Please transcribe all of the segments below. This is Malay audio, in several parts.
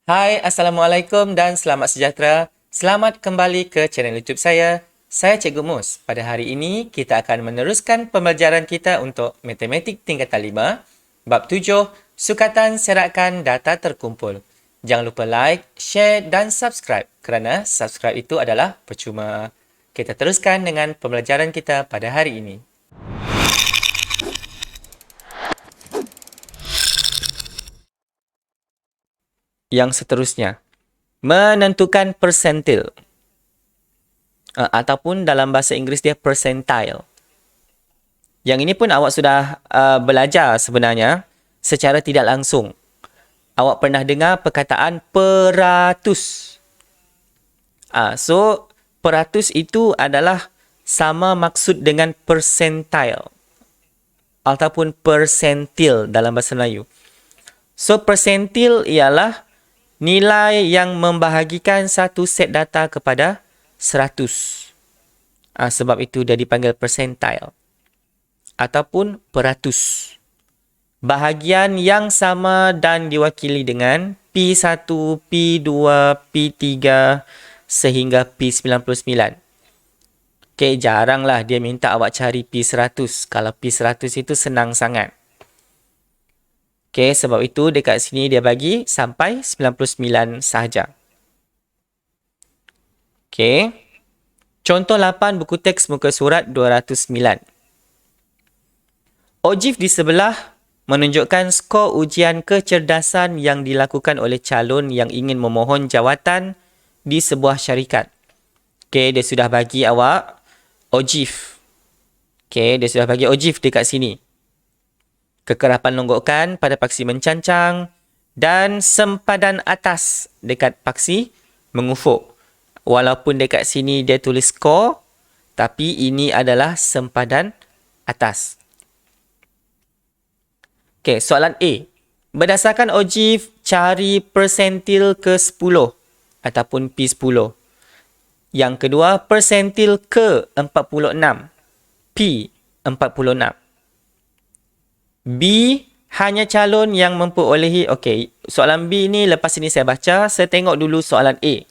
Hai, Assalamualaikum dan selamat sejahtera. Selamat kembali ke channel YouTube saya. Saya Cikgu Mus. Pada hari ini, kita akan meneruskan pembelajaran kita untuk Matematik Tingkatan 5, Bab 7, Sukatan Serakan Data Terkumpul. Jangan lupa like, share dan subscribe kerana subscribe itu adalah percuma. Kita teruskan dengan pembelajaran kita pada hari ini. Yang seterusnya, menentukan persentil. Ataupun dalam bahasa Inggeris dia percentile. Yang ini pun awak sudah belajar sebenarnya secara tidak langsung. Awak pernah dengar perkataan peratus. So, peratus itu adalah sama maksud dengan percentile ataupun persentil dalam bahasa Melayu. So, persentil ialah nilai yang membahagikan satu set data kepada 100. Sebab itu dia dipanggil percentile ataupun peratus. Bahagian yang sama dan diwakili dengan P1, P2, P3 sehingga P99. Okay, jaranglah dia minta awak cari P100. Kalau P100 itu senang sangat. Okay, sebab itu dekat sini dia bagi sampai 99 sahaja. Okay. Contoh 8 buku teks muka surat 209. Ojif di sebelah menunjukkan skor ujian kecerdasan yang dilakukan oleh calon yang ingin memohon jawatan di sebuah syarikat. Okay, dia sudah bagi awak Ojif. Okay, dia sudah bagi Ojif dekat sini. Kekerapan longgokan pada paksi mencancang dan sempadan atas dekat paksi mengufuk. Walaupun dekat sini dia tulis skor, tapi ini adalah sempadan atas. Okey, soalan A. Berdasarkan Ojif, cari persentil ke-10 ataupun P10. Yang kedua, persentil ke-46. P46. B, hanya calon yang memperolehi... Okey, soalan B ni lepas ini saya baca. Saya tengok dulu soalan A.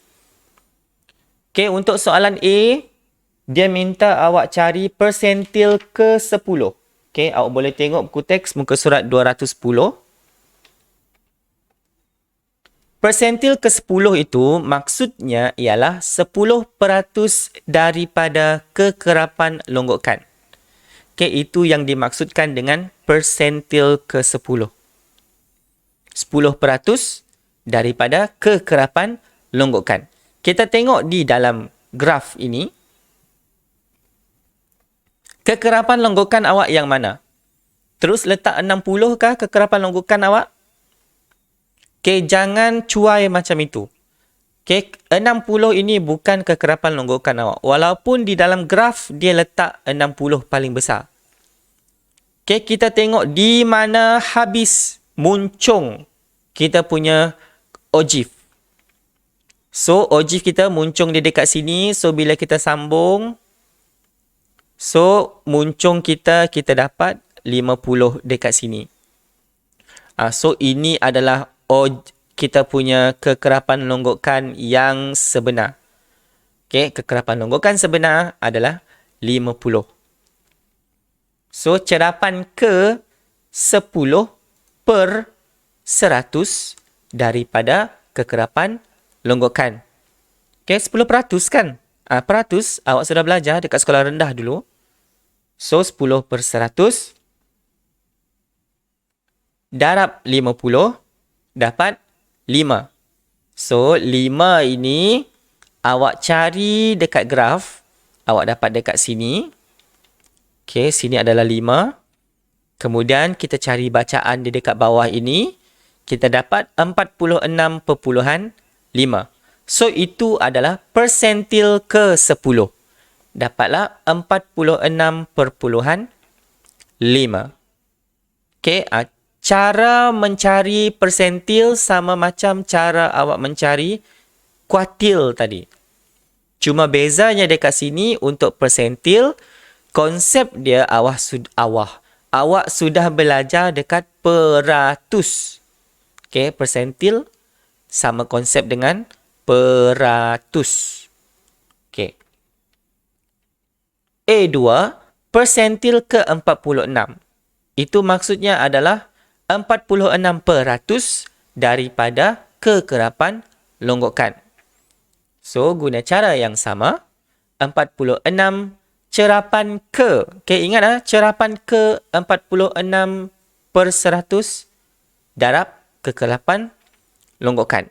Okey, untuk soalan A, dia minta awak cari persentil ke-10. Okey, awak boleh tengok buku teks muka surat 210. Persentil ke-10 itu maksudnya ialah 10% daripada kekerapan longgokan. Okey, itu yang dimaksudkan dengan persentil ke-10. 10% daripada kekerapan longgokan. Kita tengok di dalam graf ini. Kekerapan longgokan awak yang mana? Terus letak 60 kah kekerapan longgokan awak? Okey, jangan cuai macam itu. Okey, 60 ini bukan kekerapan longgokan awak. Walaupun di dalam graf dia letak 60 paling besar. Okey, kita tengok di mana habis muncung kita punya Ojif. So, Ojif kita muncung di dekat sini. So, bila kita sambung, so, muncung kita dapat 50 dekat sini. So, ini adalah kita punya kekerapan longgokan yang sebenar. Okay, kekerapan longgokan sebenar adalah 50. So, cerapan ke 10 per 100 daripada kekerapan longgokan. Okay, 10% kan? Peratus, awak sudah belajar dekat sekolah rendah dulu. So, 10 per 100 darab 50 dapat 5. So, 5 ini awak cari dekat graf. Awak dapat dekat sini. Okey, sini adalah 5. Kemudian kita cari bacaan di dekat bawah ini. Kita dapat 46.5. So, itu adalah persentil ke-10. Dapatlah 46.5. Okey, cara mencari persentil sama macam cara awak mencari kuartil tadi. Cuma bezanya dekat sini untuk persentil, konsep dia awak sudah belajar dekat peratus. Okey, persentil sama konsep dengan peratus. Okey. A2, persentil ke-46. Itu maksudnya adalah 46% daripada kekerapan longgokan. So, guna cara yang sama, 46 cerapan ke. Okay, ingat cerapan ke 46% darab kekerapan longgokan.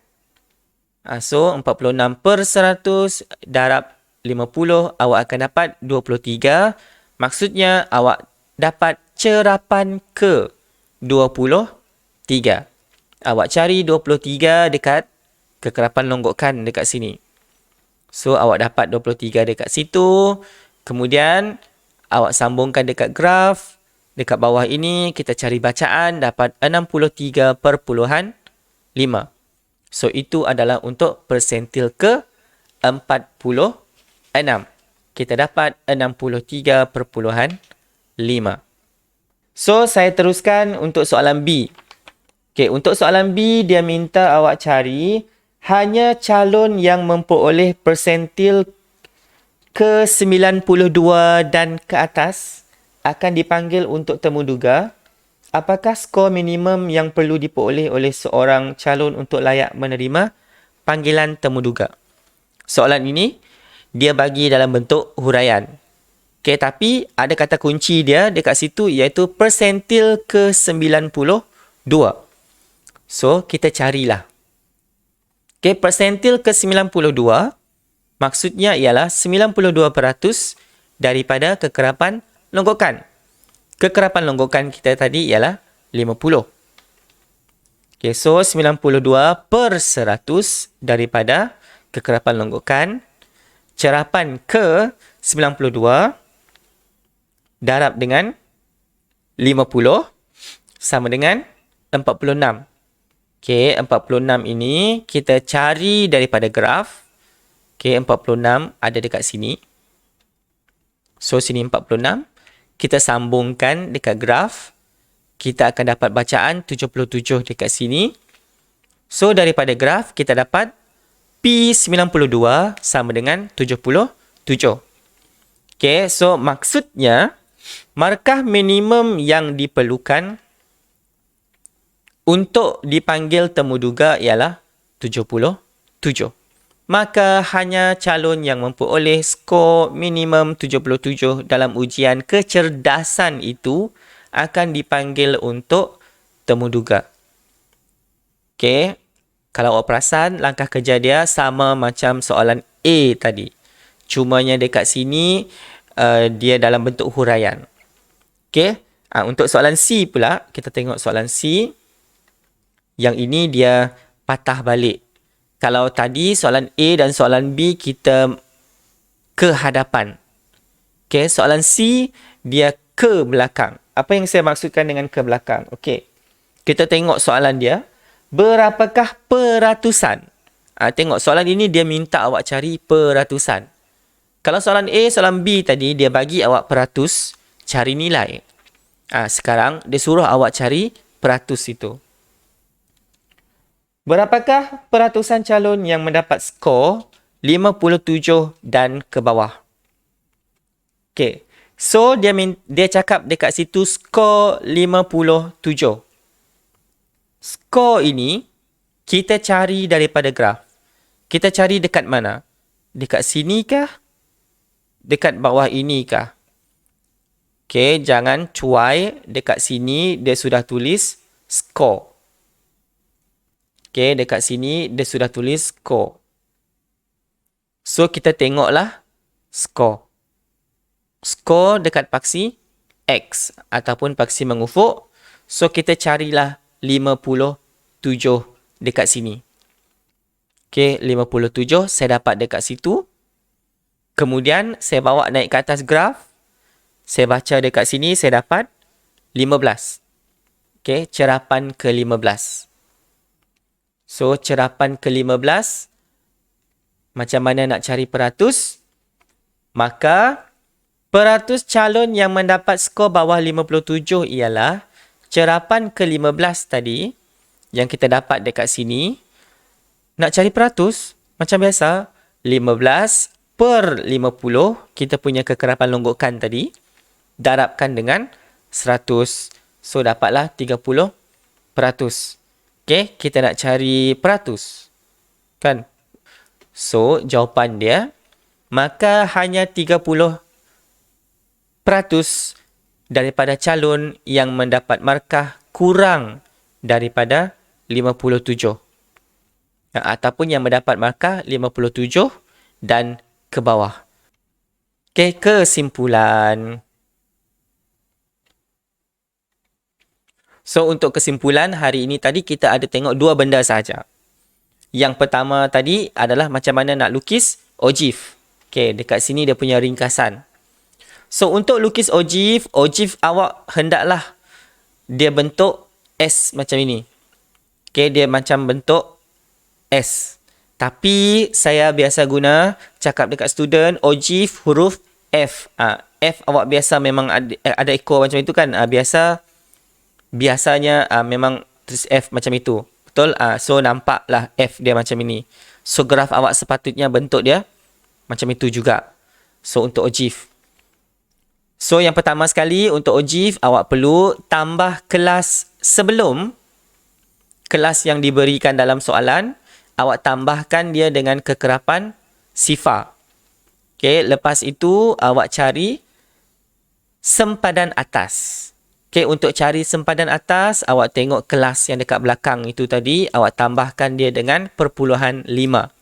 So, 46% darab 50, awak akan dapat 23. Maksudnya, awak dapat cerapan ke 23. Awak cari 23 dekat kekerapan longgokan dekat sini. So, awak dapat 23 dekat situ. Kemudian, awak sambungkan dekat graf. Dekat bawah ini, kita cari bacaan dapat 63.5. So, itu adalah untuk persentil ke-46. Kita dapat 63.5. So, saya teruskan untuk soalan B. Okay, untuk soalan B, dia minta awak cari hanya calon yang memperoleh persentil ke-92 dan ke atas akan dipanggil untuk temuduga. Apakah skor minimum yang perlu diperoleh oleh seorang calon untuk layak menerima panggilan temuduga? Soalan ini, dia bagi dalam bentuk huraian. Okay, tapi ada kata kunci dia dekat situ iaitu persentil ke-92. So, kita carilah. Okay, persentil ke-92 maksudnya ialah 92% daripada kekerapan longgokan. Kekerapan longgokan kita tadi ialah 50. Okay, so 92% daripada kekerapan longgokan. Cerapan ke 92 darab dengan 50 sama dengan 46. Okay, 46 ini kita cari daripada graf. Okay, 46 ada dekat sini. So, sini 46. Kita sambungkan dekat graf. Kita akan dapat bacaan 77 dekat sini. So, daripada graf, kita dapat P92 sama dengan 77. Okay, so maksudnya, markah minimum yang diperlukan untuk dipanggil temuduga ialah 77. Maka hanya calon yang memperoleh skor minimum 77 dalam ujian kecerdasan itu akan dipanggil untuk temuduga. Okey, kalau awak perasan, langkah kerja dia sama macam soalan A tadi. Cumanya dekat sini, dia dalam bentuk huraian. Okey, untuk soalan C pula, kita tengok soalan C. Yang ini dia patah balik. Kalau tadi soalan A dan soalan B kita ke hadapan. Okey, soalan C dia ke belakang. Apa yang saya maksudkan dengan ke belakang? Okey. Kita tengok soalan dia. Berapakah peratusan? Tengok soalan ini dia minta awak cari peratusan. Kalau soalan A, soalan B tadi dia bagi awak peratus, cari nilai. Sekarang dia suruh awak cari peratus itu. Berapakah peratusan calon yang mendapat skor 57 dan ke bawah? Okey. So, dia cakap dekat situ skor 57. Skor ini, kita cari daripada graf. Kita cari dekat mana? Dekat sini kah? Dekat bawah ini kah? Okey, jangan cuai. Dekat sini, dia sudah tulis skor. Okey, dekat sini dia sudah tulis skor. So, kita tengoklah skor. Skor dekat paksi X ataupun paksi mengufuk. So, kita carilah 57 dekat sini. Okey, 57 saya dapat dekat situ. Kemudian, saya bawa naik ke atas graf. Saya baca dekat sini, saya dapat 15. Okey, cerapan ke-15. So, cerapan ke-15, macam mana nak cari peratus? Maka, peratus calon yang mendapat skor bawah 57 ialah cerapan ke-15 tadi, yang kita dapat dekat sini, Nak cari peratus, macam biasa, 15 per 50, kita punya kekerapan longgokan tadi, darabkan dengan 100. So, dapatlah 30 peratus. Okay, kita nak cari peratus. Kan? So, jawapan dia, maka hanya 30% daripada calon yang mendapat markah kurang daripada 57. Ataupun yang mendapat markah 57 dan ke bawah. Okey, kesimpulan. So, untuk kesimpulan hari ini tadi kita ada tengok dua benda sahaja. Yang pertama tadi adalah macam mana nak lukis ogive. Okey, dekat sini dia punya ringkasan. So, untuk lukis ogive awak hendaklah dia bentuk S macam ini. Okey, dia macam bentuk S. Tapi saya biasa guna cakap dekat student ogive huruf F. F awak biasa memang ada ekor macam itu kan. Biasanya memang tulis F macam itu. Betul? So nampaklah F dia macam ini. So graf awak sepatutnya bentuk dia macam itu juga. So untuk ogive. So yang pertama sekali untuk ogive awak perlu tambah kelas sebelum kelas yang diberikan dalam soalan. Awak tambahkan dia dengan kekerapan sifar. Okay, lepas itu awak cari sempadan atas. Okay, untuk cari sempadan atas, awak tengok kelas yang dekat belakang itu tadi, awak tambahkan dia dengan perpuluhan 5.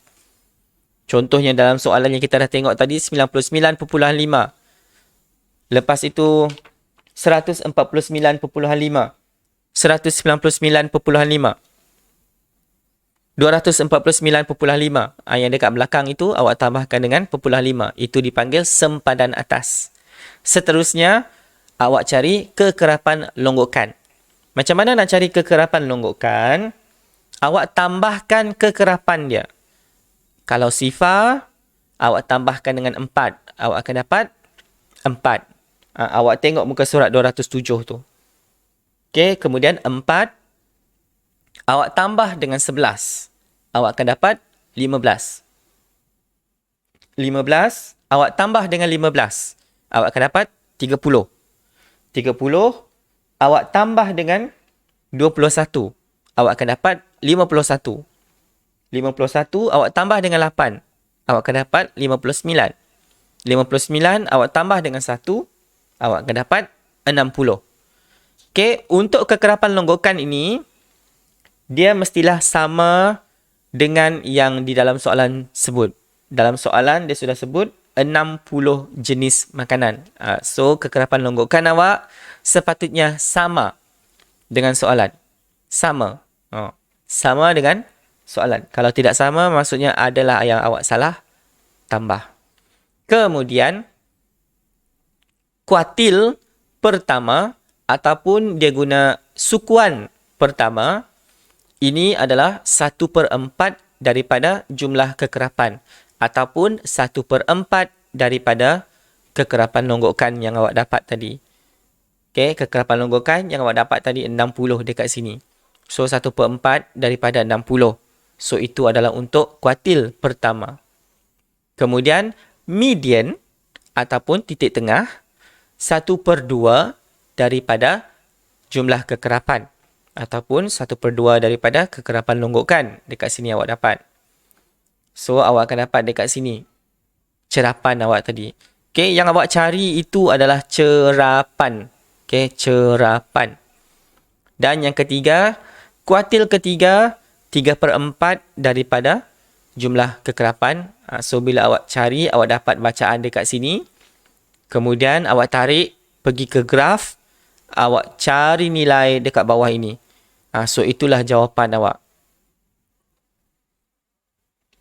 Contohnya dalam soalan yang kita dah tengok tadi, 99.5. Lepas itu, 149.5. 199.5. 249.5. Yang dekat belakang itu awak tambahkan dengan perpuluhan 5. Itu dipanggil sempadan atas. Seterusnya, awak cari kekerapan longgokan. Macam mana nak cari kekerapan longgokan? Awak tambahkan kekerapan dia. Kalau sifar, awak tambahkan dengan 4. Awak akan dapat 4. Awak tengok muka surat 207 tu. Okey, kemudian 4. Awak tambah dengan 11. Awak akan dapat 15. 15. Awak tambah dengan 15. Awak akan dapat 30. 30. Awak tambah dengan 21. Awak akan dapat 51. 51. Awak tambah dengan 8. Awak akan dapat 59. 59. Awak tambah dengan 1. Awak akan dapat 60. Okey, untuk kekerapan longgokan ini, dia mestilah sama dengan yang di dalam soalan sebut. Dalam soalan dia sudah sebut 60 jenis makanan. So, kekerapan longgokan awak sepatutnya sama dengan soalan. Sama. Sama dengan soalan. Kalau tidak sama, maksudnya adalah yang awak salah tambah. Kemudian, kuartil pertama ataupun dia guna sukuan pertama, ini adalah 1/4 daripada jumlah kekerapan ataupun 1/4 daripada kekerapan longgokan yang awak dapat tadi. Okey, kekerapan longgokan yang awak dapat tadi 60 dekat sini. So 1/4 daripada 60. So itu adalah untuk kuartil pertama. Kemudian median ataupun titik tengah 1/2 daripada jumlah kekerapan. Ataupun 1/2 daripada kekerapan longgokan. Dekat sini awak dapat. So, awak akan dapat dekat sini. Cerapan awak tadi. Okay, yang awak cari itu adalah cerapan. Okay, cerapan. Dan yang ketiga, kuartil ketiga, 3/4 daripada jumlah kekerapan. So, bila awak cari, awak dapat bacaan dekat sini. Kemudian, awak tarik, pergi ke graf. Awak cari nilai dekat bawah ini. So, itulah jawapan awak.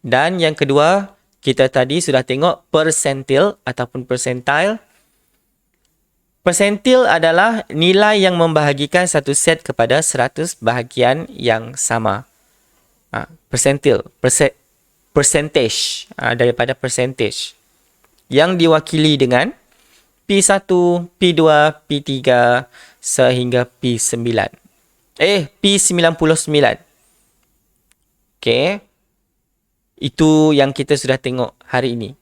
Dan yang kedua, kita tadi sudah tengok persentil ataupun percentile. Persentil adalah nilai yang membahagikan satu set kepada 100 bahagian yang sama. Persentil, percentage daripada percentage. Yang diwakili dengan P1, P2, P3 sehingga P9. P99. Okey. Itu yang kita sudah tengok hari ini.